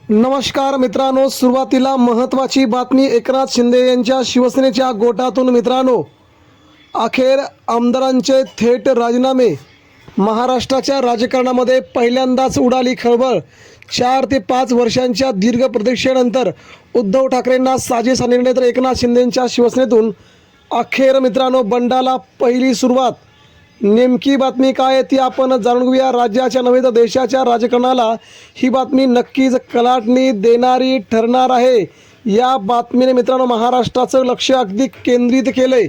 नमस्कार मित्रांनो, सुरुवातीला महत्त्वाची बातमी एकनाथ शिंदे यांच्या शिवसेनेच्या गोटातून मित्रांनो, अखेर आमदारांचे थेट राजीनामे. महाराष्ट्राच्या राजकारणामध्ये पहिल्यांदाच उडाली खळबळ. 4 ते 5 वर्षांच्या दीर्घ प्रतीक्षेनंतर उद्धव ठाकरेंना साजेसा निर्णय, तर एकनाथ शिंदेंच्या शिवसेनेतून अखेर मित्रांनो बंडाला पहिली सुरुवात. नेमकी बातमी काय आहे ती आपण जाणून घेऊया. राज्याच्या नव्हे तर देशाच्या राजकारणाला ही बातमी नक्कीच कलाटणी देणारी ठरणार आहे. या बातमीने मित्रांनो महाराष्ट्राचं लक्ष अगदी केंद्रित केलंय.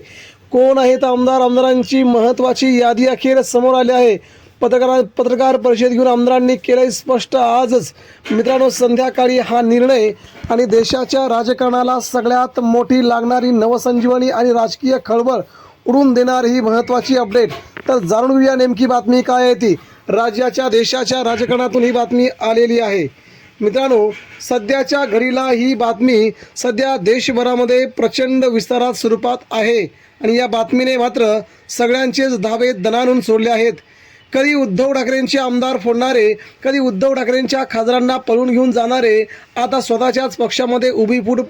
कोण आहेत आमदारांची महत्त्वाची यादी अखेर समोर आली आहे. पत्रकार परिषद घेऊन आमदारांनी केलंय स्पष्ट आजच मित्रांनो संध्याकाळी हा निर्णय, आणि देशाच्या राजकारणाला सगळ्यात मोठी लागणारी नवसंजीवनी आणि राजकीय खळबळ उडून देणारी ही महत्त्वाची अपडेट. तर जाणून घेऊया नेमकी बातमी काय आहे ती. राज्याच्या देशाच्या राजकारणातून ही बातमी आलेली आहे मित्रांनो. सध्याच्या घडीला ही बातमी सध्या देशभरामध्ये प्रचंड विस्तारात स्वरूपात आहे, आणि या बातमीने मात्र सगळ्यांचेच धाबे दणाणून सोडले आहेत. कधी उद्धव ठाकरेंचे आमदार फोडणारे, कधी उद्धव ठाकरेंच्या खासदारांना पळून घेऊन जाणारे, आता स्वतःच्याच पक्षामध्ये उभी फूट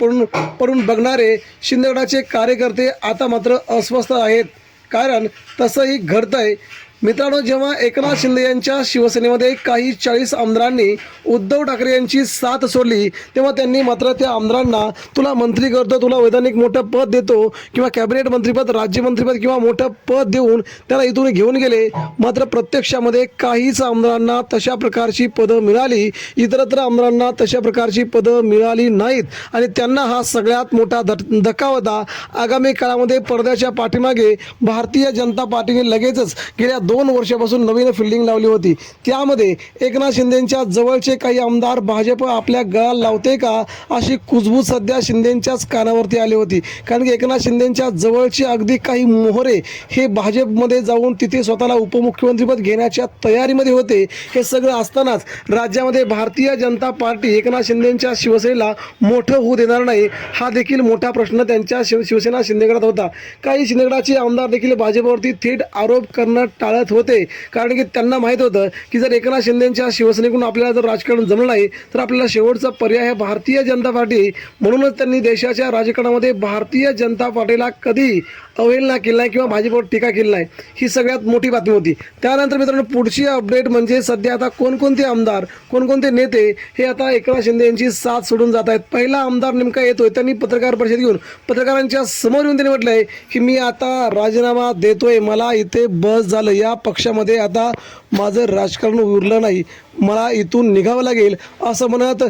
पडून बघणारे शिंदेगडाचे कार्यकर्ते आता मात्र अस्वस्थ आहेत. कारण तसंही घडतंय मित्रांनो. जेव्हा एकनाथ शिंदे यांच्या शिवसेनेमध्ये काही 40 आमदारांनी उद्धव ठाकरे यांची साथ सोडली, तेव्हा त्यांनी मात्र त्या आमदारांना तुला मंत्री करतो, तुला वैधानिक मोठं पद देतो, किंवा कॅबिनेट मंत्रीपद, राज्यमंत्रीपद किंवा मोठं पद देऊन त्याला इथून घेऊन गेले. मात्र प्रत्यक्षामध्ये काहीच आमदारांना तशा प्रकारची पदं मिळाली, इतरत्र आमदारांना तशा प्रकारची पदं मिळाली नाहीत, आणि त्यांना हा सगळ्यात मोठा धक्का होता. आगामी काळामध्ये पडद्याच्या पाठीमागे भारतीय जनता पार्टीने लगेचच गेल्या 2 वर्षापासून नवीन फिल्डिंग लावली होती. त्यामध्ये एकनाथ शिंदेंच्या जवळचे काही आमदार भाजप आपल्या गळाला लावते का अशी कुजबूज सध्या शिंदेंच्याच कानावरती आली होती. कारण की एकनाथ शिंदेंच्या जवळचे अगदी काही मोहरे हे भाजपमध्ये जाऊन तिथे स्वतःला उपमुख्यमंत्रीपद घेण्याच्या तयारीमध्ये होते. हे सगळं असतानाच राज्यामध्ये भारतीय जनता पार्टी एकनाथ शिंदेंच्या शिवसेनेला मोठं होऊ देणार नाही, हा देखील मोठा प्रश्न त्यांच्या शिवसेना शिंदेगडात होता. काही शिंदेगडाचे आमदार देखील भाजपवरती थेट आरोप करणं टाळत होते, कारण की त्यांना माहीत होतं की जर एकनाथ शिंदेंच्या शिवसेनेकडून आपल्याला जर राजकारण जमलं नाही तर आपल्याला शेवटचा पर्याय आहे भारतीय जनता पार्टी. म्हणूनच त्यांनी देशाच्या राजकारणामध्ये भारतीय जनता पार्टीला कधी अवहेलना केली नाही किंवा भाजपवर टीका केली नाही. ही सगळ्यात मोठी बातमी होती. त्यानंतर मित्रांनो पुढची अपडेट म्हणजे सध्या आता कोणकोणते आमदार, कोणकोणते नेते हे आता एकनाथ शिंदे यांची साथ सोडून जात आहेत. पहिला आमदार नेमका येतोय, त्यांनी पत्रकार परिषद घेऊन पत्रकारांच्या समोर येऊन त्यांनी म्हटलंय की मी आता राजीनामा देतोय, मला इथे बस झालं, या पक्षामध्ये आता माझं राजकारण उरलं नाही, मला इथून निघावं लागेल असं म्हणत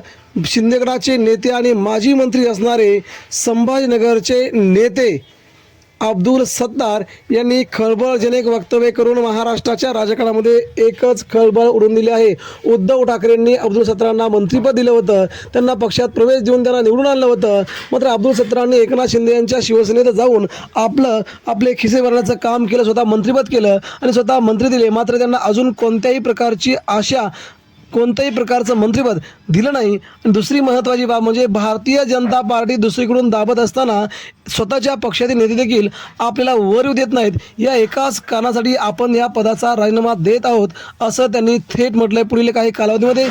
शिंदेगडाचे नेते आणि माजी मंत्री असणारे संभाजीनगरचे नेते अब्दुल सत्तार यांनी खळबळजनक वक्तव्य करून महाराष्ट्राच्या राजकारणामध्ये एकच खळबळ उडून दिली आहे. उद्धव ठाकरेंनी अब्दुल सत्तारांना मंत्रिपद दिलं होतं, त्यांना पक्षात प्रवेश देऊन त्यांना निवडून आणलं होतं. मात्र अब्दुल सत्तारांनी एकनाथ शिंदे यांच्या शिवसेनेत जाऊन आपले खिसे भरण्याचं काम केलं, स्वतः मंत्रिपद केलं आणि स्वतः मंत्री दिले. मात्र त्यांना अजून कोणत्याही प्रकारची आशा, कोणत्याही प्रकारचं मंत्रिपद दिलं नाही. आणि दुसरी महत्त्वाची बाब म्हणजे भारतीय जनता पार्टी दुसरीकडून दाबत असताना स्वतःच्या पक्षातील नेते देखील आपल्याला वर येऊ देत नाहीत. या एकाच कारणासाठी आपण या पदाचा राजीनामा देत आहोत असं त्यांनी थेट म्हटलंय. पुढील काही कालावधीमध्ये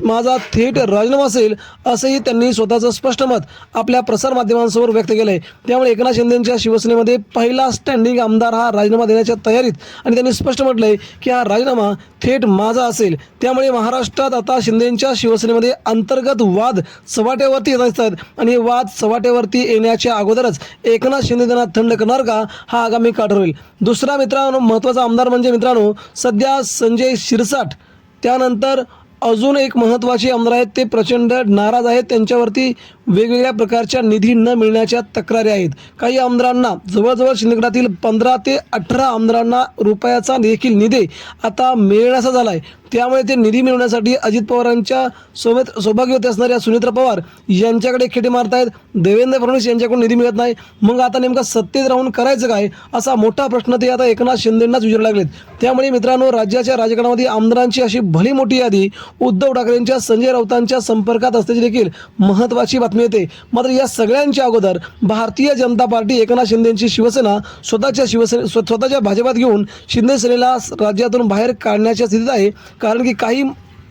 माझा थेट राजीनामा असेल असंही त्यांनी स्वतःचं स्पष्ट मत आपल्या प्रसारमाध्यमांसमोर व्यक्त केलं आहे. त्यामुळे एकनाथ शिंदेंच्या शिवसेनेमध्ये पहिला स्टँडिंग आमदार हा राजीनामा देण्याच्या तयारीत, आणि त्यांनी स्पष्ट म्हटलंय की हा राजीनामा थेट माझा असेल. त्यामुळे महाराष्ट्रात आता शिंदेंच्या शिवसेनेमध्ये अंतर्गत वाद चव्हाट्यावरती येत असतात, आणि हे वाद चव्हाट्यावरती येण्याच्या अगोदरच एकनाथ शिंदे त्यांना थंड करणार का हा आगामी काळ ठरवेल. दुसरा मित्रांनो महत्त्वाचा आमदार म्हणजे मित्रांनो सध्या संजय शिरसाट. त्यानंतर अजून एक महत्त्वाचे आमदार आहेत, ते प्रचंड नाराज आहेत. त्यांच्यावरती वेगवेगळ्या प्रकारच्या निधी न मिळण्याच्या तक्रारी आहेत. काही आमदारांना जवळजवळ शिंदेगडातील 15 ते 18 आमदारांना रुपयाचा देखील निधी आता मिळण्याचा झाला आहे. त्यामुळे ते निधी मिळवण्यासाठी अजित पवारांच्या सोबत सौभाग्यवती असणाऱ्या सुनेत्रा पवार यांच्याकडे खेटे मारतायत. देवेंद्र फडणवीस यांच्याकडून निधी मिळत नाही. मग आता नेमका सत्तेत राहून करायचं काय असा मोठा प्रश्न ते आता एकनाथ शिंदेंनाच विचारू लागलेत. त्यामुळे मित्रांनो राज्याच्या राजकारणामध्ये आमदारांची अशी भली मोठी यादी उद्धव ठाकरेंच्या, संजय राऊतांच्या संपर्कात असल्याची देखील महत्त्वाची बातमी येते. मात्र या सगळ्यांच्या अगोदर भारतीय जनता पार्टी एकनाथ शिंदेंची शिवसेना स्वतःच्या भाजपात घेऊन शिंदे सेनेला राज्यातून बाहेर काढण्याच्या स्थितीत आहे. कारण की काही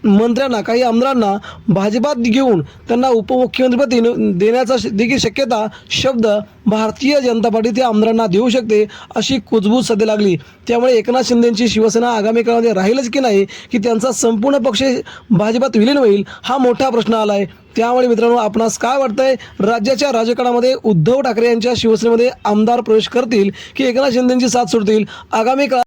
मंत्र्यांना काही आमदारांना भाजपात घेऊन त्यांना उपमुख्यमंत्रीपदी देण्याचा देखील शक्यता शब्द भारतीय जनता पार्टी त्या आमदारांना देऊ शकते अशी कुजबूज सध्या लागली। त्यामुळे एकनाथ शिंदेंची शिवसेना आगामी काळामध्ये राहीलच की नाही की त्यांचा संपूर्ण पक्ष भाजपात विलीन होईल हा मोठा प्रश्न आला आहे। त्यामुळे मित्रांनो आपणास काय वाटतंय राज्याच्या राजकारणामध्ये उद्धव ठाकरे यांच्या शिवसेनेमध्ये आमदार प्रवेश करतील की एकनाथ शिंदेंची साथ सोडतील आगामी काळात